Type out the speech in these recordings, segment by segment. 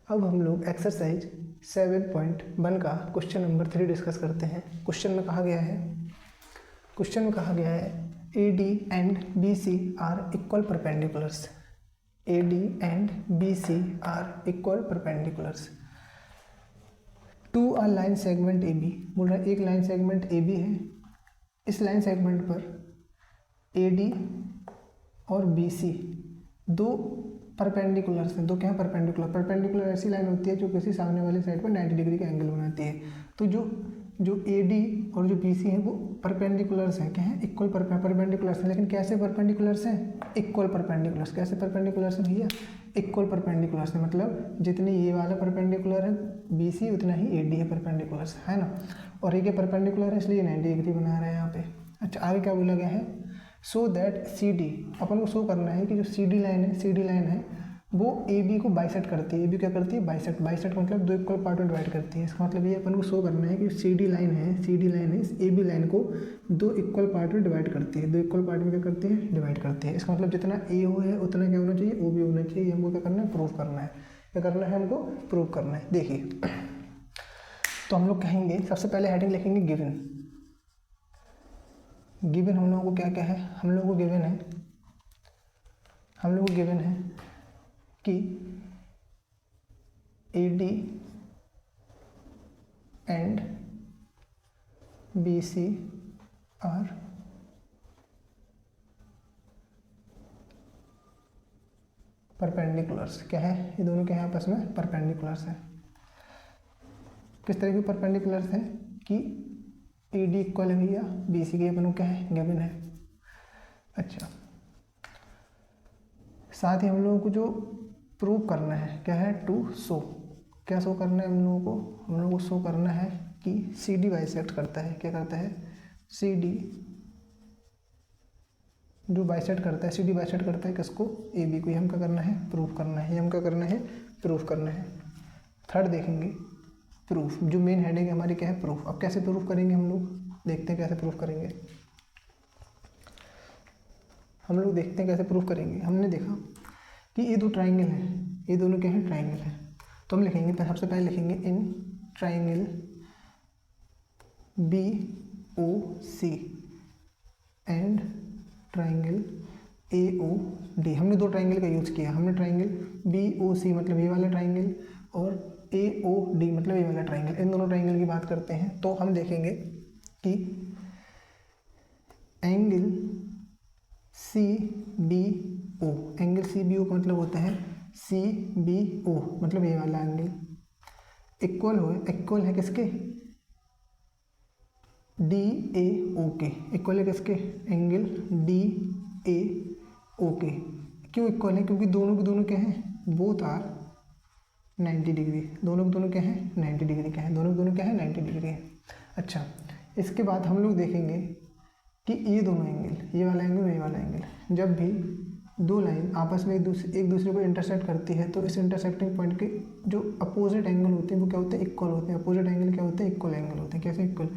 अब हम लोग एक्सरसाइज 7.1 का क्वेश्चन नंबर 3 डिस्कस करते हैं। क्वेश्चन में कहा गया है A D and B C are equal perpendiculars. A D and B C are equal perpendiculars to a line segment A B. बोल रहा है एक लाइन सेगमेंट ए बी है, इस लाइन सेगमेंट पर ए डी और बी सी दो perpendiculars हैं। दो क्या है? परपेंडिकुलर ऐसी लाइन होती है जो किसी सामने वाली साइड पर 90 डिग्री का एंगल बनाती है। तो जो ए डी और जो बी सी है वो परपेंडिकुलर्स हैं। क्या है? इक्वल परपेंडिकुलर्स हैं। लेकिन कैसे परपेंडिकुलर्स हैं? Equal perpendiculars. कैसे परपेंडिकुलर्स हैं भैया? इक्वल परपेंडिकुलर्स हैं। मतलब जितनी ये वाला परपेंडिकुलर है बी सी उतना ही ए डी है परपेंडिकुलर्स, है ना। और ये परपेंडिकुलर है इसलिए 90 डिग्री बना रहे हैं यहाँ पे। अच्छा, आगे क्या बोला गया है? सो दैट सी डी, अपन को शो करना है कि जो सी डी लाइन है वो ए बी को बाइसेक्ट करती है। ए बी क्या करती है? बाइसेक्ट मतलब दो इक्वल पार्ट में डिवाइड करती है। इसका मतलब ये अपन को शो करना है कि सी डी लाइन है इस ए बी लाइन को दो इक्वल पार्ट में डिवाइड करती है। दो इक्वल पार्ट में क्या करती है? डिवाइड करती है। इसका मतलब जितना ए हो है उतना क्या होना चाहिए? ओ भी होना चाहिए। हमको क्या करना है? प्रूव करना है। क्या करना है? हमको प्रूव करना है। देखिए, तो हम लोग कहेंगे सबसे पहले हेडिंग लिखेंगे गिवन। हम लोगों को क्या है? हम लोगों को गिवन है कि A D and B C are perpendiculars. क्या है? ये दोनों क्या है? आपस में परपेंडिकुलर्स है। किस तरह के परपेंडिकुलर्स हैं कि ए डी इक्वल है भैया बी सी के, अपन को क्या है? गिवन है। अच्छा, साथ ही हम लोगों को जो प्रूव करना है क्या है? To show. क्या शो करना है हम लोगों को शो करना है कि सी डी बाइसेक्ट करता है। क्या करता है? सी डी जो बाइसेक्ट करता है, सी डी बाइसेक्ट करता है किसको? ए बी को। ये हम क्या करना है? प्रूव करना है। ये हम क्या करना है? प्रूव करना है। थर्ड देखेंगे प्रूफ। जो मेन हेडिंग है हमारी क्या है? प्रूफ। अब कैसे प्रूफ करेंगे हम लोग? देखते हैं कैसे प्रूफ करेंगे। कैसे प्रूफ करेंगे। हमने देखा कि ये दो ट्राइंगल हैं, ये दोनों क्या है? ट्राइंगल है। तो हम लिखेंगे, सबसे पहले लिखेंगे in triangle B O C and triangle A O D. हमने दो ट्राइंगल का यूज़ किया। हमने ट्राइंगल बी ओ सी मतलब ये वाला ट्राइंगल और ए ओ डी मतलब ये वाला ट्राइंगल, इन दोनों ट्राइंगल की बात करते हैं। तो हम देखेंगे कि angle C B O, angle C B O का मतलब होता है सी बी ओ मतलब ये वाला एंगल इक्वल है किसके? डी ए ओ के। इक्वल है किसके? एंगल डी ए ओ के। क्यों इक्वल है? क्योंकि दोनों के दोनों क्या हैं? Both are 90 degree. दोनों के दोनों क्या है? 90 डिग्री का है। दोनों के दोनों क्या है? 90 डिग्री है। अच्छा, इसके बाद हम लोग देखेंगे कि ये दोनों एंगल, ये वाला एंगल, ये वाला एंगल, जब भी दो लाइन आपस में एक दूसरे को इंटरसेक्ट करती है तो इस इंटरसेक्टिंग पॉइंट के जो अपोजिट एंगल होते हैं वो क्या होते हैं? इक्वल होते हैं। अपोजिट एंगल क्या होते हैं? इक्वल एंगल होते हैं। कैसे इक्वल?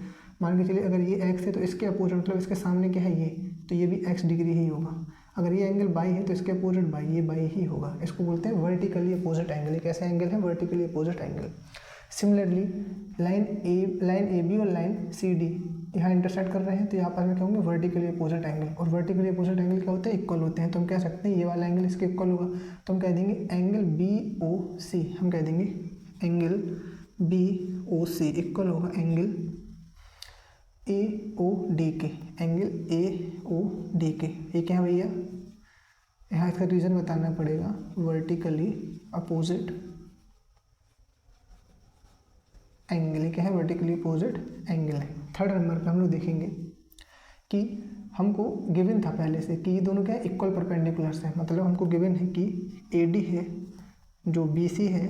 मान के चलिए अगर ये एक्स है तो इसके अपोजिट मतलब इसके सामने क्या है? ये, तो ये भी एक्स डिग्री ही होगा। अगर ये एंगल बाई है तो इसके अपोजिट बाई, ये बाई ही होगा। इसको बोलते हैं वर्टिकली अपोजिट एंगल। एक ऐसा एंगल है vertically opposite angle. Similarly line A B और लाइन सी डी यहाँ इंटरसेक्ट कर रहे हैं तो यहाँ पर में क्या होंगे? Vertically opposite angle. और वर्टिकली अपोजिट एंगल क्या होते हैं? इक्वल होते हैं। तो हम कह सकते हैं ये वाला एंगल इसके इक्वल होगा। तो हम कह देंगे एंगल बी ओ सी, हम कह देंगे एंगल बी ओ सी इक्वल होगा एंगल ए ओ डी के। एंगल ए ओ डी के ये क्या है भैया? यहाँ इसका रीज़न बताना पड़ेगा। Vertically opposite angle. ये क्या है? वर्टिकली अपोजिट एंगल है। थर्ड नंबर पे हम लोग देखेंगे कि हमको गिवन था पहले से कि ये दोनों क्या है? इक्वल परपेंडिकुलर्स हैं। मतलब हमको गिवन है कि ए डी है जो बी सी है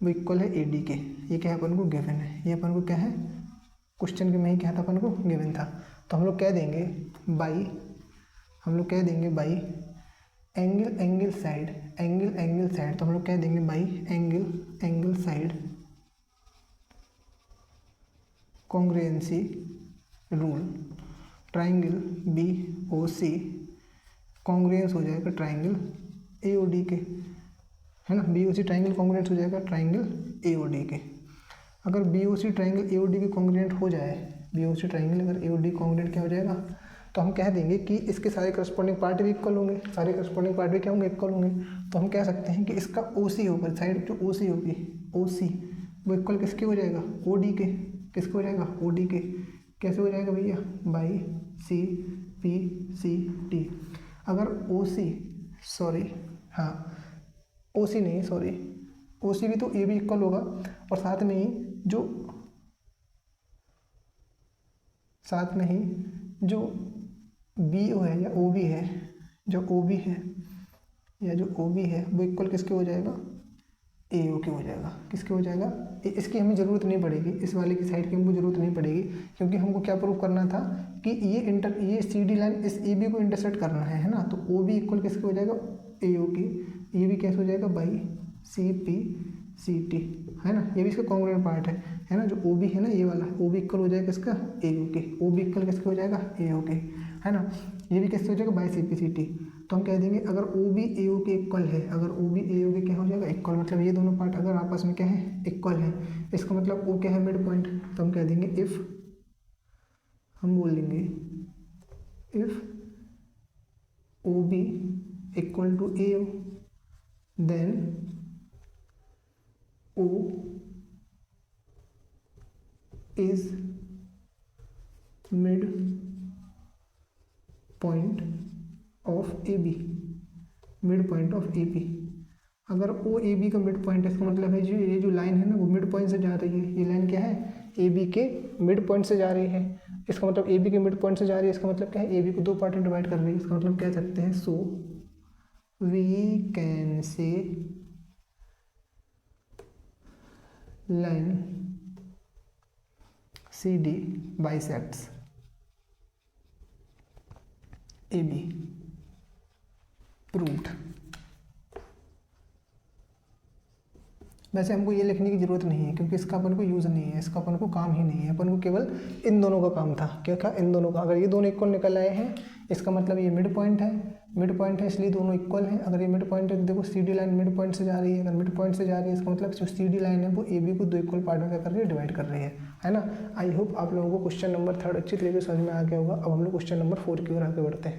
वो इक्वल है ए डी के। ये क्या है? अपन को गिवन है। ये अपन को क्या है? क्वेश्चन के में ही क्या था? अपन को गिवन था। तो हम लोग कह देंगे बाई एंगल साइड। तो हम लोग कह देंगे by angle side congruency rule. Triangle B O C congruence हो जाएगा ट्राइंगल ए ओ डी के। है ना। B O C triangle congruent हो जाएगा ट्राइंगल ए ओ डी के। अगर B O C triangle A O D के कॉन्ग्रुएंट हो जाए, बी ओ सी ट्राइंगल अगर ए ओ डी कॉन्ग्रुएंट क्या हो जाएगा, तो हम कह देंगे कि इसके सारे करस्पॉन्डिंग पार्ट भी इक्वल होंगे, सारे करस्पॉन्डिंग पार्ट भी क्या होंगे, इक्वल होंगे। तो हम कह सकते हैं कि इसका ओ सी होगा, साइड जो ओ सी होगी, ओ सी वो इक्वल किसके हो जाएगा, ओ डी के। किसके हो जाएगा, ओ डी के। कैसे हो जाएगा भैया, by C P C T. अगर ओ सी, सॉरी हाँ ओ सी नहीं सॉरी, ओ सी भी तो ए भी इक्वल होगा, और साथ में ही जो बी ओ है या ओ बी है, जो ओ बी है या जो ओ बी है वो इक्वल किसके हो जाएगा, ए ओ के हो जाएगा। किसके हो जाएगा, इसकी हमें ज़रूरत नहीं पड़ेगी, इस वाले की साइड की हमको ज़रूरत नहीं पड़ेगी, क्योंकि हमको क्या प्रूव करना था कि ये सी डी लाइन इस ए बी को इंटरसेक्ट करना है ना। तो ओ बी इक्वल किसके हो जाएगा, ए ओ की। ये भी कैसे हो जाएगा, by C P C T, है ना। ये भी इसका कॉन्ग्रुएंट पार्ट है ना। जो ओ बी है ना, ये वाला ओ बी इक्वल हो जाएगा इसका ए ओ के। ओ बी इक्वल किसके हो जाएगा, ए ओ के, है ना। ये भी किससे हो जाएगा, by C P C T. तो हम कह देंगे अगर ओ बी ए ओ के इक्वल है, अगर ओ बी ए ओ के क्या हो जाएगा, इक्वल, मतलब ये दोनों पार्ट अगर आपस में क्या है, इक्वल है, इसका मतलब ओ क्या है, मिड पॉइंट। तो हम कह देंगे इफ़, हम बोल देंगे if O B equal to A O, then O is mid point of AB, mid point of A B. अगर ओ ए बी का मिड पॉइंट है, इसका मतलब है जो ये जो लाइन है ना वो मिड पॉइंट से जा रही है। ये लाइन क्या है, ए बी के मिड पॉइंट से जा रही है। इसका मतलब ए बी के मिड पॉइंट से जा रही है, इसका मतलब क्या है, ए बी को दो पार्ट में डिवाइड कर रही है। इसका मतलब कह सकते हैं, so we can say line CD bisects AB, proved। वैसे हमको ये लिखने की ज़रूरत नहीं है, क्योंकि इसका अपन को यूज़ नहीं है, इसका अपन को काम ही नहीं है। अपन को केवल इन दोनों का काम था। क्या था, इन दोनों का। अगर ये दोनों इक्वल निकल आए हैं, इसका मतलब ये मिड पॉइंट है, मिड पॉइंट है इसलिए दोनों इक्वल हैं। अगर ये मिड पॉइंट है तो देखो C D line mid point से जा रही है। अगर मिड पॉइंट से जा रही है, इसका मतलब जो सी डी लाइन है वो ए बी को दो इक्वल पार्ट में क्या कर रही है, डिवाइड कर रही है ना। आई होप आप लोगों को क्वेश्चन नंबर 3 अच्छी तरीके से समझ में आ गया होगा। अब हम लोग क्वेश्चन नंबर 4 की ओर आगे बढ़ते हैं।